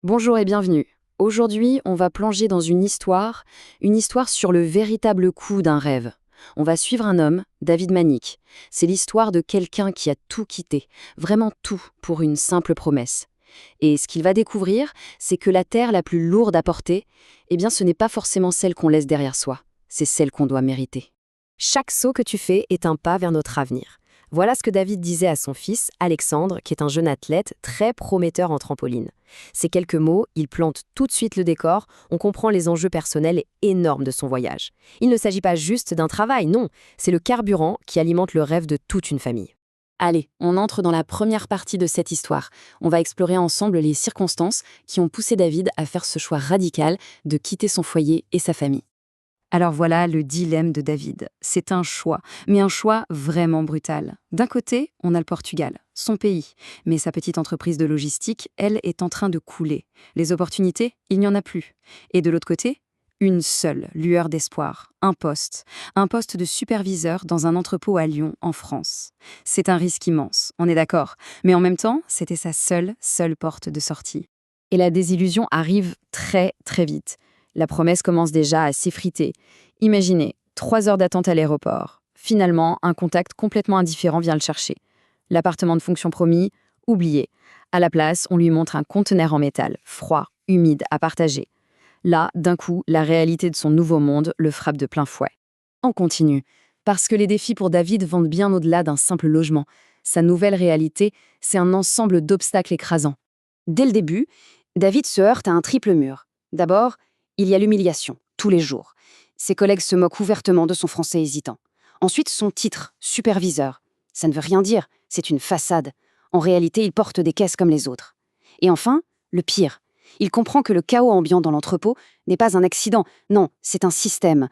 Bonjour et bienvenue. Aujourd'hui, on va plonger dans une histoire sur le véritable coût d'un rêve. On va suivre un homme, David Manick. C'est l'histoire de quelqu'un qui a tout quitté, vraiment tout, pour une simple promesse. Et ce qu'il va découvrir, c'est que la terre la plus lourde à porter, eh bien ce n'est pas forcément celle qu'on laisse derrière soi, c'est celle qu'on doit mériter. Chaque saut que tu fais est un pas vers notre avenir. Voilà ce que David disait à son fils, Alexandre, qui est un jeune athlète très prometteur en trampoline. Ces quelques mots, il plante tout de suite le décor, on comprend les enjeux personnels énormes de son voyage. Il ne s'agit pas juste d'un travail, non, c'est le carburant qui alimente le rêve de toute une famille. Allez, on entre dans la première partie de cette histoire. On va explorer ensemble les circonstances qui ont poussé David à faire ce choix radical de quitter son foyer et sa famille. Alors voilà le dilemme de David. C'est un choix, mais un choix vraiment brutal. D'un côté, on a le Portugal, son pays, mais sa petite entreprise de logistique, elle, est en train de couler. Les opportunités, il n'y en a plus. Et de l'autre côté, une seule lueur d'espoir, un poste de superviseur dans un entrepôt à Lyon, en France. C'est un risque immense, on est d'accord, mais en même temps, c'était sa seule porte de sortie. Et la désillusion arrive très, très vite. La promesse commence déjà à s'effriter. Imaginez, 3 heures d'attente à l'aéroport. Finalement, un contact complètement indifférent vient le chercher. L'appartement de fonction promis, oublié. À la place, on lui montre un conteneur en métal, froid, humide, à partager. Là, d'un coup, la réalité de son nouveau monde le frappe de plein fouet. On continue, parce que les défis pour David vont bien au-delà d'un simple logement. Sa nouvelle réalité, c'est un ensemble d'obstacles écrasants. Dès le début, David se heurte à un triple mur. D'abord, il y a l'humiliation, tous les jours. Ses collègues se moquent ouvertement de son français hésitant. Ensuite, son titre, superviseur. Ça ne veut rien dire, c'est une façade. En réalité, il porte des caisses comme les autres. Et enfin, le pire. Il comprend que le chaos ambiant dans l'entrepôt n'est pas un accident. Non, c'est un système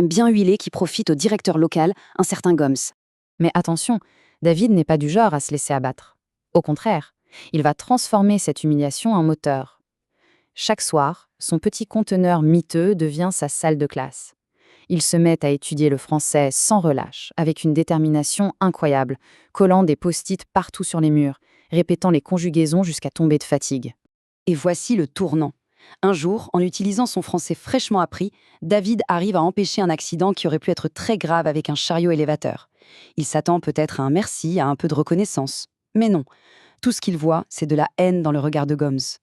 bien huilé qui profite au directeur local, un certain Goms. Mais attention, David n'est pas du genre à se laisser abattre. Au contraire, il va transformer cette humiliation en moteur. Chaque soir, son petit conteneur miteux devient sa salle de classe. Il se met à étudier le français sans relâche, avec une détermination incroyable, collant des post-it partout sur les murs, répétant les conjugaisons jusqu'à tomber de fatigue. Et voici le tournant. Un jour, en utilisant son français fraîchement appris, David arrive à empêcher un accident qui aurait pu être très grave avec un chariot élévateur. Il s'attend peut-être à un merci, à un peu de reconnaissance. Mais non, tout ce qu'il voit, c'est de la haine dans le regard de Goms.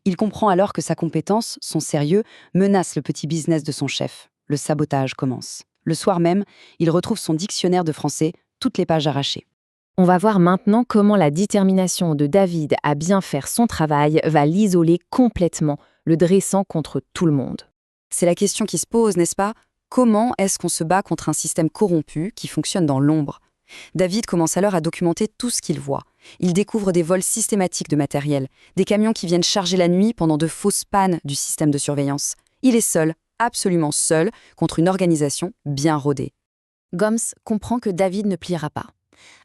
Il comprend alors que sa compétence, son sérieux, menace le petit business de son chef. Le sabotage commence. Le soir même, il retrouve son dictionnaire de français, toutes les pages arrachées. On va voir maintenant comment la détermination de David à bien faire son travail va l'isoler complètement, le dressant contre tout le monde. C'est la question qui se pose, n'est-ce pas? Comment est-ce qu'on se bat contre un système corrompu qui fonctionne dans l'ombre? David commence alors à documenter tout ce qu'il voit. Il découvre des vols systématiques de matériel, des camions qui viennent charger la nuit pendant de fausses pannes du système de surveillance. Il est seul, absolument seul, contre une organisation bien rodée. Goms comprend que David ne pliera pas.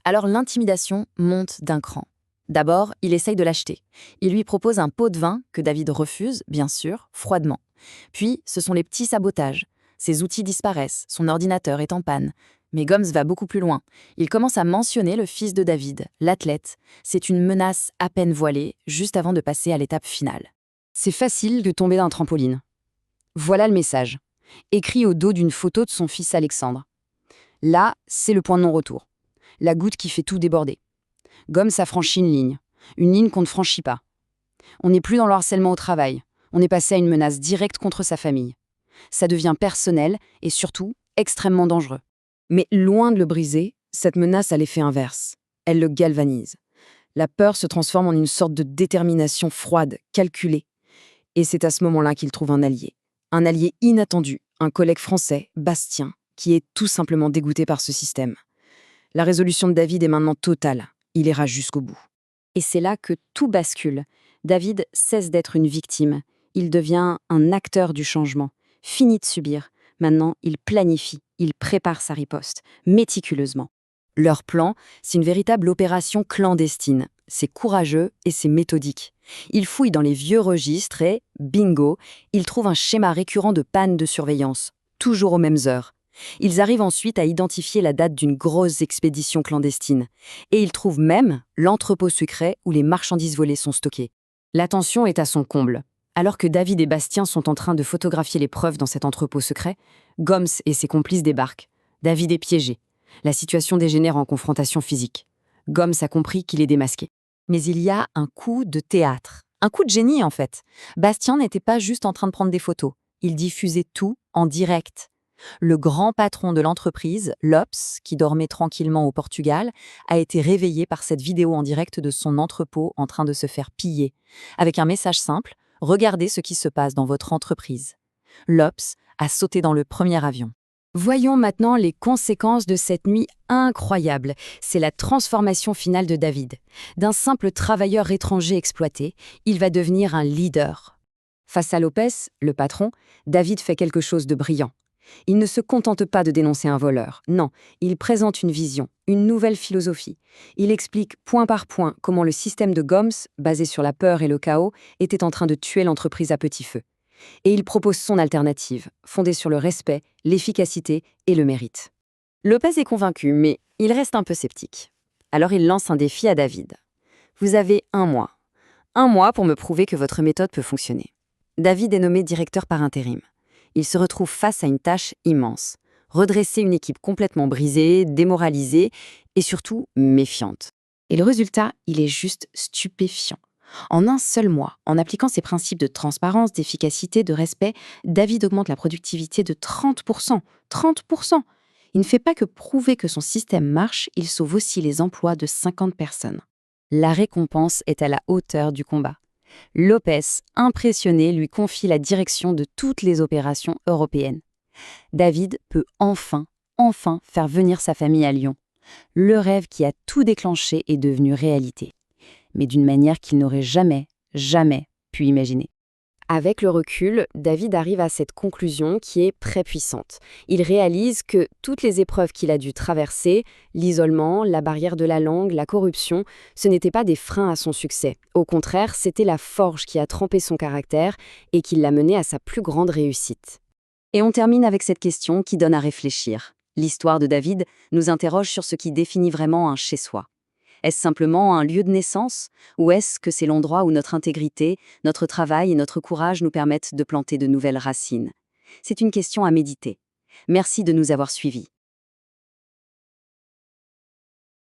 Alors l'intimidation monte d'un cran. D'abord, il essaye de l'acheter. Il lui propose un pot de vin que David refuse, bien sûr, froidement. Puis, ce sont les petits sabotages. Ses outils disparaissent, son ordinateur est en panne. Mais Goms va beaucoup plus loin. Il commence à mentionner le fils de David, l'athlète. C'est une menace à peine voilée, juste avant de passer à l'étape finale. C'est facile de tomber d'un trampoline. Voilà le message, écrit au dos d'une photo de son fils Alexandre. Là, c'est le point de non-retour. La goutte qui fait tout déborder. Goms a franchi une ligne qu'on ne franchit pas. On n'est plus dans le harcèlement au travail. On est passé à une menace directe contre sa famille. Ça devient personnel et surtout extrêmement dangereux. Mais loin de le briser, cette menace a l'effet inverse. Elle le galvanise. La peur se transforme en une sorte de détermination froide, calculée. Et c'est à ce moment-là qu'il trouve un allié. Un allié inattendu, un collègue français, Bastien, qui est tout simplement dégoûté par ce système. La résolution de David est maintenant totale. Il ira jusqu'au bout. Et c'est là que tout bascule. David cesse d'être une victime. Il devient un acteur du changement. Fini de subir. Maintenant, il planifie, il prépare sa riposte, méticuleusement. Leur plan, c'est une véritable opération clandestine. C'est courageux et c'est méthodique. Il fouille dans les vieux registres et, bingo, il trouve un schéma récurrent de panne de surveillance, toujours aux mêmes heures. Ils arrivent ensuite à identifier la date d'une grosse expédition clandestine. Et ils trouvent même l'entrepôt secret où les marchandises volées sont stockées. La tension est à son comble. Alors que David et Bastien sont en train de photographier les preuves dans cet entrepôt secret, Gomes et ses complices débarquent. David est piégé. La situation dégénère en confrontation physique. Gomes a compris qu'il est démasqué. Mais il y a un coup de théâtre. Un coup de génie, en fait. Bastien n'était pas juste en train de prendre des photos. Il diffusait tout en direct. Le grand patron de l'entreprise, Lopes, qui dormait tranquillement au Portugal, a été réveillé par cette vidéo en direct de son entrepôt en train de se faire piller, avec un message simple: « Regardez ce qui se passe dans votre entreprise ». Lopes a sauté dans le premier avion. Voyons maintenant les conséquences de cette nuit incroyable. C'est la transformation finale de David. D'un simple travailleur étranger exploité, il va devenir un leader. Face à Lopes, le patron, David fait quelque chose de brillant. Il ne se contente pas de dénoncer un voleur. Non, il présente une vision, une nouvelle philosophie. Il explique point par point comment le système de Gomes, basé sur la peur et le chaos, était en train de tuer l'entreprise à petit feu. Et il propose son alternative, fondée sur le respect, l'efficacité et le mérite. Lopes est convaincu, mais il reste un peu sceptique. Alors il lance un défi à David. « Vous avez 1 mois. 1 mois pour me prouver que votre méthode peut fonctionner. » David est nommé directeur par intérim. Il se retrouve face à une tâche immense. Redresser une équipe complètement brisée, démoralisée et surtout méfiante. Et le résultat, il est juste stupéfiant. En un seul mois, en appliquant ses principes de transparence, d'efficacité, de respect, David augmente la productivité de 30%. 30%! Il ne fait pas que prouver que son système marche, il sauve aussi les emplois de 50 personnes. La récompense est à la hauteur du combat. Lopes, impressionné, lui confie la direction de toutes les opérations européennes. David peut enfin faire venir sa famille à Lyon. Le rêve qui a tout déclenché est devenu réalité, mais d'une manière qu'il n'aurait jamais pu imaginer. Avec le recul, David arrive à cette conclusion qui est très puissante. Il réalise que toutes les épreuves qu'il a dû traverser, l'isolement, la barrière de la langue, la corruption, ce n'étaient pas des freins à son succès. Au contraire, c'était la forge qui a trempé son caractère et qui l'a mené à sa plus grande réussite. Et on termine avec cette question qui donne à réfléchir. L'histoire de David nous interroge sur ce qui définit vraiment un chez-soi. Est-ce simplement un lieu de naissance, ou est-ce que c'est l'endroit où notre intégrité, notre travail et notre courage nous permettent de planter de nouvelles racines? C'est une question à méditer. Merci de nous avoir suivis.